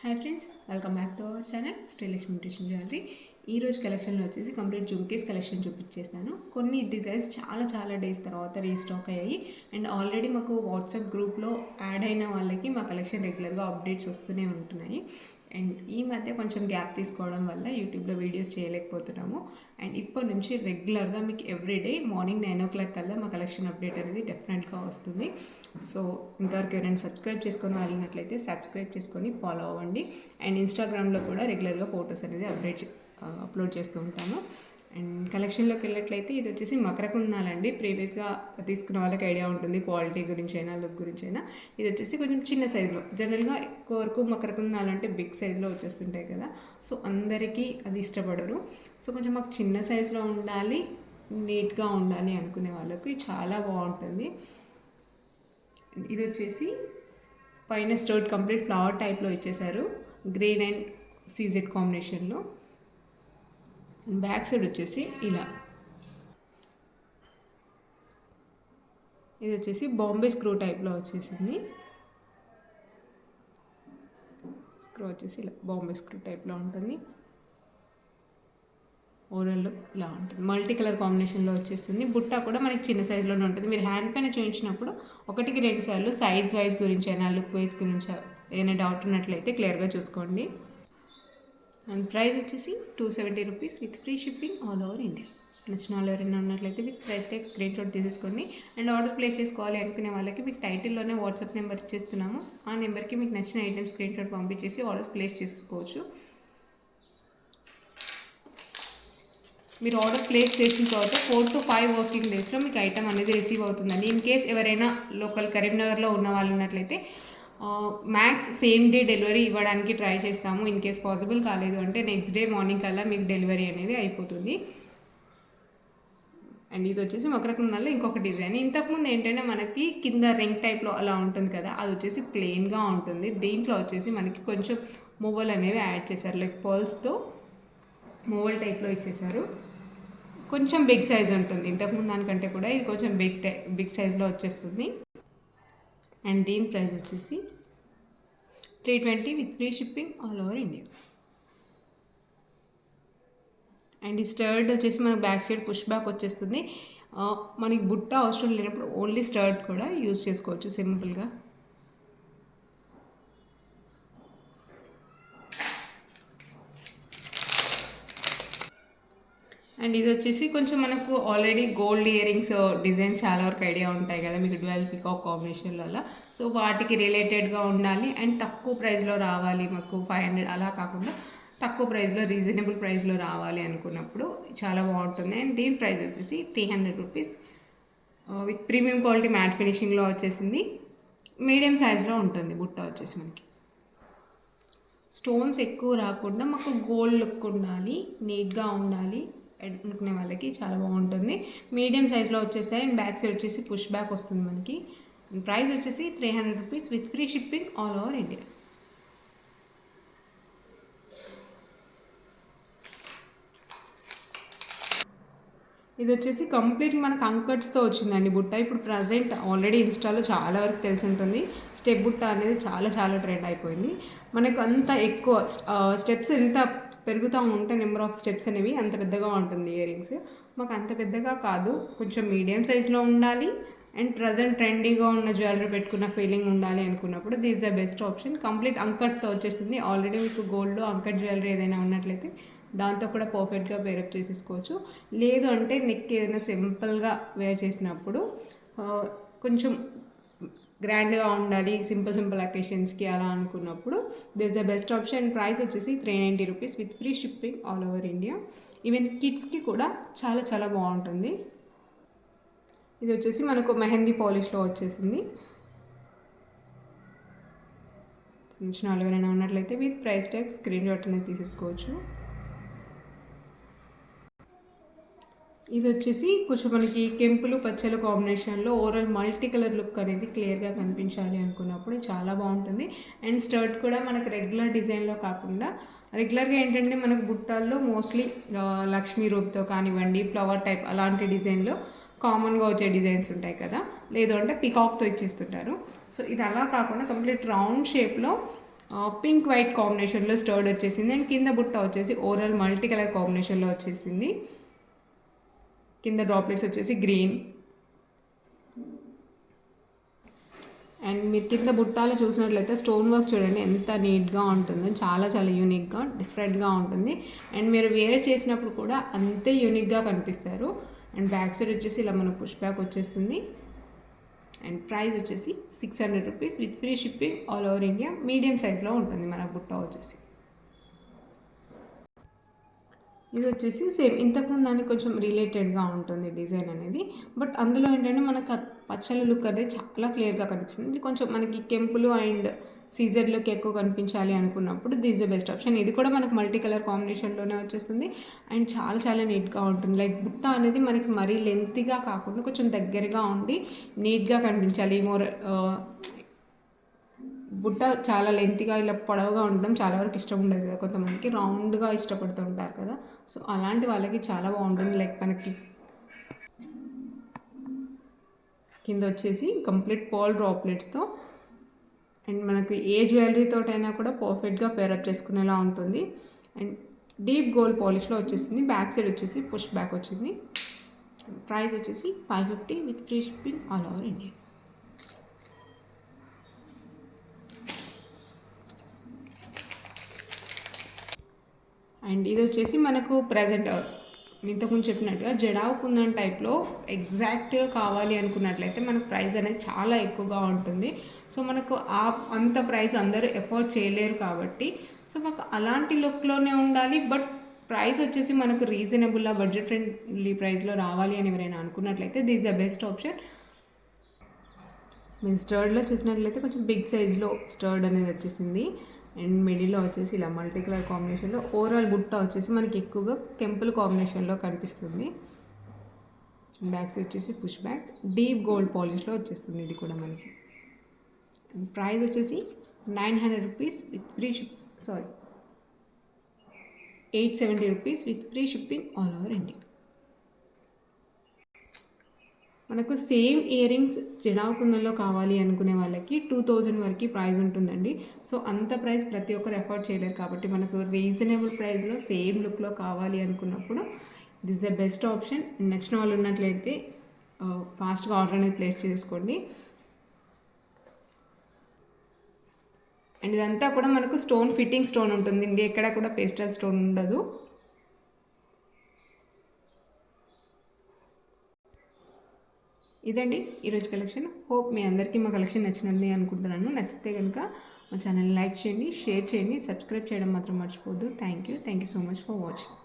Hi friends, welcome back to our channel stylish imitation jewellery. ఈరోజు కలెక్షన్లో వచ్చేసి complete jhumkis collection చూపించేస్తాను. కొన్ని డిజైన్స్ చాలా డేస్ తర్వాత రీస్టాక్ అయ్యాయి అండ్ ఆల్రెడీ మాకు వాట్సాప్ గ్రూప్లో యాడ్ అయిన వాళ్ళకి మా కలెక్షన్ రెగ్యులర్గా అప్డేట్స్ వస్తూనే ఉంటున్నాయి. అండ్ ఈ మధ్య కొంచెం గ్యాప్ తీసుకోవడం వల్ల యూట్యూబ్లో వీడియోస్ చేయలేకపోతున్నాము. అండ్ ఇప్పటి నుంచి రెగ్యులర్గా మీకు ఎవ్రీడే మార్నింగ్ 9 o'clock కల్లా మా కలెక్షన్ అప్డేట్ అనేది డెఫినెట్గా వస్తుంది. సో ఇంతవరకు ఎవరైనా సబ్స్క్రైబ్ చేసుకొని వాళ్ళనట్లయితే సబ్స్క్రైబ్ చేసుకొని ఫాలో అవ్వండి. అండ్ ఇన్స్టాగ్రామ్లో కూడా రెగ్యులర్గా ఫొటోస్ అనేది అప్లోడ్ చేస్తూ ఉంటాము. అండ్ కలెక్షన్లోకి వెళ్ళినట్లయితే ఇది వచ్చేసి మకరకుందాలండి. ప్రీవియస్గా తీసుకున్న వాళ్ళకి ఐడియా ఉంటుంది క్వాలిటీ గురించి అయినా లుక్ గురించి అయినా. ఇది వచ్చేసి కొంచెం చిన్న సైజులో, జనరల్గా ఎక్కువ వరకు మకరకుందాలంటే బిగ్ సైజులో వచ్చేస్తుంటాయి కదా, సో అందరికీ అది ఇష్టపడరు. సో కొంచెం మాకు చిన్న సైజులో ఉండాలి, నీట్గా ఉండాలి అనుకునే వాళ్ళకి చాలా బాగుంటుంది. ఇది వచ్చేసి పైన స్టోర్డ్ కంప్లీట్ ఫ్లవర్ టైప్లో ఇచ్చేసారు, గ్రీన్ అండ్ సీజెడ్ కాంబినేషన్లో. బ్యాక్ సైడ్ వచ్చేసి ఇలా, ఇది వచ్చేసి బాంబే స్క్రూ టైప్లో వచ్చేసింది. స్క్రూ వచ్చేసి ఇలా బాంబే స్క్రూ టైప్లో ఉంటుంది. ఓవరాల్ ఇలా ఉంటుంది, మల్టీ కలర్ కాంబినేషన్లో వచ్చేస్తుంది. బుట్ట కూడా మనకి చిన్న సైజులోనే ఉంటుంది. మీరు హ్యాండ్ పైన చూపించినప్పుడు 1-2 సార్లు సైజ్ వైజ్ గురించి అయినా లుక్ వైజ్ గురించి ఏదైనా డౌట్ ఉన్నట్లయితే క్లియర్గా చూసుకోండి. అండ్ ప్రైస్ వచ్చేసి 270 rupees with free shipping all over India. నచ్చిన వాళ్ళు ఎవరైనా ఉన్నట్లయితే with price tag screen shot తీసేసుకోండి. అండ్ ఆర్డర్ ప్లేస్ చేసుకోవాలి అనుకునే వాళ్ళకి మీకు టైటిల్లోనే వాట్సాప్ నెంబర్ ఇచ్చేస్తున్నాము. ఆ నెంబర్కి మీకు నచ్చిన ఐటమ్ స్క్రీన్ షాట్ పంపించేసి ఆర్డర్స్ ప్లేస్ చేసుకోవచ్చు. మీరు ఆర్డర్ ప్లేస్ చేసిన తర్వాత 4 to 5 వర్కింగ్ డేస్లో మీకు ఐటమ్ అనేది రిసీవ్ అవుతుందండి. ఇన్ కేస్ ఎవరైనా లోకల్ కరీంనగర్లో ఉన్న వాళ్ళు ఉన్నట్లయితే మ్యాక్స్ సేమ్ డే డెలివరీ ఇవ్వడానికి ట్రై చేస్తాము. ఇన్ కేస్ పాసిబుల్ కాలేదు అంటే నెక్స్ట్ డే మార్నింగ్ కల్లా మీకు డెలివరీ అనేది అయిపోతుంది. అండ్ ఇది వచ్చేసి మకరకుందాల్లో ఇంకొక డిజైన్. ఇంతకుముందు ఏంటంటే మనకి కింద రింగ్ టైప్లో అలా ఉంటుంది కదా, అది వచ్చేసి ప్లెయిన్గా ఉంటుంది. దీంట్లో వచ్చేసి మనకి కొంచెం మూవల్ అనేవి యాడ్ చేశారు, లైక్ పర్ల్స్తో మూవల్ టైప్లో ఇచ్చేసారు. కొంచెం బిగ్ సైజ్ ఉంటుంది, ఇంతకుముందు దానికంటే కూడా ఇది కొంచెం బిగ్ సైజ్లో వచ్చేస్తుంది. అండ్ దీని ప్రైస్ వచ్చేసి 320 with free shipping all over India. And ఈ స్టర్డ్ వచ్చేసి మనకు బ్యాక్ సైడ్ పుష్ బ్యాక్ వచ్చేస్తుంది. మనకి బుట్ట అవసరం లేనప్పుడు ఓన్లీ స్టర్డ్ కూడా యూజ్ చేసుకోవచ్చు సింపుల్గా. అండ్ ఇది వచ్చేసి కొంచెం మనకు already gold ear rings designs చాలా వరకు ఐడియా ఉంటాయి కదా మీకు, డ్యూయల్ పికాక్ కాంబినేషన్లో అలా. సో వాటికి రిలేటెడ్గా ఉండాలి అండ్ తక్కువ ప్రైస్లో రావాలి, మాకు 500 అలా కాకుండా తక్కువ ప్రైస్లో రీజనబుల్ ప్రైస్లో రావాలి అనుకున్నప్పుడు చాలా బాగుంటుంది. అండ్ దీని ప్రైస్ వచ్చేసి 300 rupees with premium quality matte ఫినిషింగ్లో వచ్చేసింది. మీడియం సైజ్లో ఉంటుంది బుట్ట వచ్చేసి. మనకి స్టోన్స్ ఎక్కువ రాకుండా మాకు గోల్డ్ లుక్ ఉండాలి, నీట్గా ఉండాలి అనుకునే వాళ్ళకి చాలా బాగుంటుంది. మీడియం సైజ్లో వచ్చేస్తాయి. అండ్ బ్యాక్ సైడ్ వచ్చేసి పుష్ బ్యాక్ వస్తుంది మనకి. ప్రైస్ వచ్చేసి 300 rupees with free shipping all over India. ఇది వచ్చేసి కంప్లీట్ మనకు అంకట్స్తో వచ్చిందండి బుట్ట. ఇప్పుడు ప్రజెంట్ ఆల్రెడీ ఇన్స్టాలో చాలా వరకు తెలిసి ఉంటుంది, స్టెప్ బుట్ట అనేది చాలా ట్రెండ్ అయిపోయింది. మనకు అంత ఎక్కువ స్టెప్స్ ఎంత పెరుగుతూ ఉంటే నెంబర్ ఆఫ్ స్టెప్స్ అనేవి అంత పెద్దగా ఉంటుంది ఇయర్ రింగ్స్. మాకు అంత పెద్దగా కాదు, కొంచెం మీడియం సైజ్లో ఉండాలి అండ్ ప్రజెంట్ ట్రెండీగా ఉన్న జ్యువెలరీ పెట్టుకున్న ఫీలింగ్ ఉండాలి అనుకున్నప్పుడు this the best option. Complete అంకట్తో వచ్చేస్తుంది. ఆల్రెడీ మీకు గోల్డ్లో అంకట్ జ్యువెలరీ ఏదైనా ఉన్నట్లయితే దాంతో కూడా పర్ఫెక్ట్గా పేరప్ చేసేసుకోవచ్చు. లేదు అంటే నెక్ ఏదైనా సింపుల్గా వేర్ చేసినప్పుడు కొంచెం గ్రాండ్గా ఉండాలి సింపుల్ అకేషన్స్కి అలా అనుకున్నప్పుడు this the best option. Price వచ్చేసి 390 rupees with free shipping all over India. Even కిడ్స్కి కూడా చాలా బాగుంటుంది. ఇది వచ్చేసి మనకు మెహందీ పాలిష్లో వచ్చేసింది. చిన్న వాళ్ళు ఎవరైనా ఉన్నట్లయితే with price tag screen shot అనేది తీసేసుకోవచ్చు. ఇది వచ్చేసి కొంచెం మనకి కెంపులు పచ్చలు కాంబినేషన్లో ఓవరాల్ మల్టీ కలర్ లుక్ అనేది క్లియర్గా కనిపించాలి అనుకున్నప్పుడు చాలా బాగుంటుంది. అండ్ స్టర్ట్ కూడా మనకు రెగ్యులర్ డిజైన్లో కాకుండా రెగ్యులర్గా ఏంటంటే మనకు బుట్టాల్లో మోస్ట్లీ లక్ష్మీ రూప్తో కానివ్వండి, ఫ్లవర్ టైప్ అలాంటి డిజైన్లో కామన్గా వచ్చే డిజైన్స్ ఉంటాయి కదా, లేదు అంటే పికాక్తో ఇచ్చేస్తుంటారు. సో ఇది అలా కాకుండా కంప్లీట్ రౌండ్ షేప్లో పింక్ వైట్ కాంబినేషన్లో స్టర్డ్ వచ్చేసింది అండ్ కింద బుట్ట వచ్చేసి ఓవరాల్ మల్టీ కలర్ కాంబినేషన్లో వచ్చేసింది. కింద డ్రాప్లెట్స్ వచ్చేసి గ్రీన్ అండ్ మీరు కింద బుట్టాలు చూసినట్లయితే స్టోన్ వర్క్ చూడండి ఎంత నీట్గా ఉంటుందో, చాలా చాలా యూనిక్గా డిఫరెంట్గా ఉంటుంది. అండ్ మీరు వేరే చేసినప్పుడు కూడా అంతే యూనిక్గా కనిపిస్తారు. అండ్ బ్యాక్ సైడ్ వచ్చేసి ఇలా మనకు పుష్ బ్యాక్ వచ్చేస్తుంది. అండ్ ప్రైస్ వచ్చేసి 600 rupees with free shipping all over India. Medium సైజ్లో ఉంటుంది మన బుట్ట వచ్చేసి. ఇది వచ్చేసి సేమ్ ఇంతకుముందు దానికి కొంచెం రిలేటెడ్గా ఉంటుంది డిజైన్ అనేది. బట్ అందులో ఏంటంటే మనకు పచ్చల లుక్ అనేది చాలా క్లియర్గా కనిపిస్తుంది. ఇది కొంచెం మనకి కెంపులు అండ్ సీజర్లోకి ఎక్కువ కనిపించాలి అనుకున్నప్పుడు దిస్ ద బెస్ట్ ఆప్షన్. ఇది కూడా మనకు మల్టీ కలర్ కాంబినేషన్లోనే వచ్చేస్తుంది అండ్ చాలా చాలా నీట్గా ఉంటుంది. లైక్ బుట్ట అనేది మనకి మరీ లెంత్గా కాకుండా కొంచెం దగ్గరగా ఉండి నీట్గా కనిపించాలి. మోర్ బుట్ట చాలా లెంత్గా ఇలా పొడవుగా ఉండడం చాలా వరకు ఇష్టం ఉండదు కదా, కొంతమందికి రౌండ్గా ఇష్టపడుతూ ఉంటారు కదా. సో అలాంటి వాళ్ళకి చాలా బాగుంటుంది. లైక్ మనకి కింద వచ్చేసి కంప్లీట్ పర్ల్ డ్రాప్లెట్స్తో అండ్ మనకి ఏ జ్యువెలరీతోటైనా కూడా పర్ఫెక్ట్గా పేరప్ చేసుకునేలా ఉంటుంది. అండ్ డీప్ గోల్డ్ పాలిష్లో వచ్చేసింది. బ్యాక్ సైడ్ వచ్చేసి పుష్ బ్యాక్ వచ్చింది. ప్రైస్ వచ్చేసి 550 with free shipping all over India. And ఇది వచ్చేసి మనకు ప్రజెంట్ ఇంతకుముందు చెప్పినట్టుగా జడావు కుందన్ టైప్లో ఎగ్జాక్ట్గా కావాలి అనుకున్నట్లయితే మనకు ప్రైస్ అనేది చాలా ఎక్కువగా ఉంటుంది. సో మనకు అంత ప్రైస్ అందరూ ఎఫోర్డ్ చేయలేరు కాబట్టి సో మాకు అలాంటి లుక్లోనే ఉండాలి. బట్ ప్రైస్ వచ్చేసి మనకు రీజనబుల్గా బడ్జెట్ ఫ్రెండ్లీ ప్రైస్లో రావాలి అని ఎవరైనా అనుకున్నట్లయితే దిస్ ద బెస్ట్ ఆప్షన్. మీరు స్టర్డ్లో చూసినట్లయితే కొంచెం బిగ్ సైజ్లో స్టర్డ్ అనేది వచ్చేసింది. అండ్ మిడిల్లో వచ్చేసి ఇలా మల్టీ కలర్ కాంబినేషన్లో ఓవరాల్ బుట్ట వచ్చేసి మనకి ఎక్కువగా కెంపుల్ కాంబినేషన్లో కనిపిస్తుంది. బ్యాక్ సైడ్ వచ్చేసి పుష్ బ్యాక్ డీప్ గోల్డ్ పాలిష్లో వచ్చేస్తుంది. ఇది కూడా మనకి ప్రైస్ వచ్చేసి 900 rupees with free ship 870 rupees with free shipping all over India. మనకు సేమ్ ఇయర్ రింగ్స్ జడావు కుందన్లో కావాలి అనుకునే వాళ్ళకి 2000 వరకు ప్రైస్ ఉంటుందండి. సో అంత ప్రైస్ ప్రతి ఒక్కరు ఎఫోర్డ్ చేయలేరు కాబట్టి మనకు రీజనబుల్ ప్రైస్లో సేమ్ లుక్లో కావాలి అనుకున్నప్పుడు దిస్ ద బెస్ట్ ఆప్షన్. నచ్చిన వాళ్ళు ఉన్నట్లయితే ఫాస్ట్గా ఆర్డర్ అనేది ప్లేస్ చేసుకోండి. అండ్ ఇదంతా కూడా మనకు స్టోన్ ఫిట్టింగ్ స్టోన్ ఉంటుంది. ఇది ఎక్కడ కూడా పేస్టల్ స్టోన్ ఉండదు. ఇదండి ఈరోజు కలెక్షన్. హోప్ మీ అందరికీ మా కలెక్షన్ నచ్చినది అనుకుంటున్నాను. నచ్చితే కనుక మా ఛానల్ లైక్ చేయండి, షేర్ చేయండి, సబ్స్క్రైబ్ చేయడం మాత్రం మర్చిపోవద్దు. Thank you so much for watching.